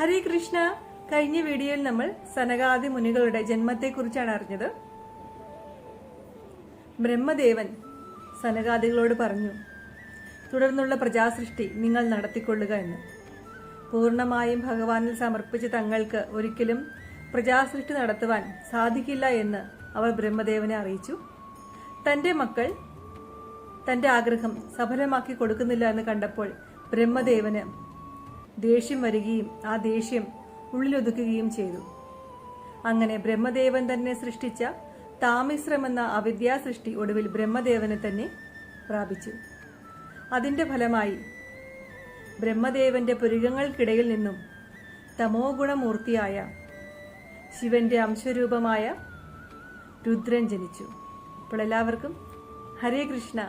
ഹരേ കൃഷ്ണ. കഴിഞ്ഞ വീഡിയോയിൽ നമ്മൾ സനകാദി മുനികളുടെ ജന്മത്തെക്കുറിച്ചാണ് അറിഞ്ഞത്. ബ്രഹ്മദേവൻ സനകാദികളോട് പറഞ്ഞു, തുടർന്നുള്ള പ്രജാസൃഷ്ടി നിങ്ങൾ നടത്തിക്കൊള്ളുക എന്ന്. പൂർണ്ണമായും ഭഗവാനിൽ സമർപ്പിച്ച തങ്ങൾക്ക് ഒരിക്കലും പ്രജാസൃഷ്ടി നടത്തുവാൻ സാധിക്കില്ല എന്ന് അവർ ബ്രഹ്മദേവനെ അറിയിച്ചു. തന്റെ മക്കൾ തന്റെ ആഗ്രഹം സഫലമാക്കി കൊടുക്കുന്നില്ല എന്ന് കണ്ടപ്പോൾ ബ്രഹ്മദേവന് ദേഷ്യം വരികയും ആ ദേഷ്യം ഉള്ളിലൊതുക്കുകയും ചെയ്തു. അങ്ങനെ ബ്രഹ്മദേവൻ തന്നെ സൃഷ്ടിച്ച താമിശ്രം എന്ന അവിദ്യാസൃഷ്ടി ഒടുവിൽ ബ്രഹ്മദേവനെ തന്നെ പ്രാപിച്ചു. അതിന്റെ ഫലമായി ബ്രഹ്മദേവന്റെ പുരികങ്ങൾക്കിടയിൽ നിന്നും തമോ ഗുണമൂർത്തിയായ ശിവന്റെ അംശരൂപമായ രുദ്രൻ ജനിച്ചു. അപ്പോൾ എല്ലാവർക്കും ഹരേ കൃഷ്ണ.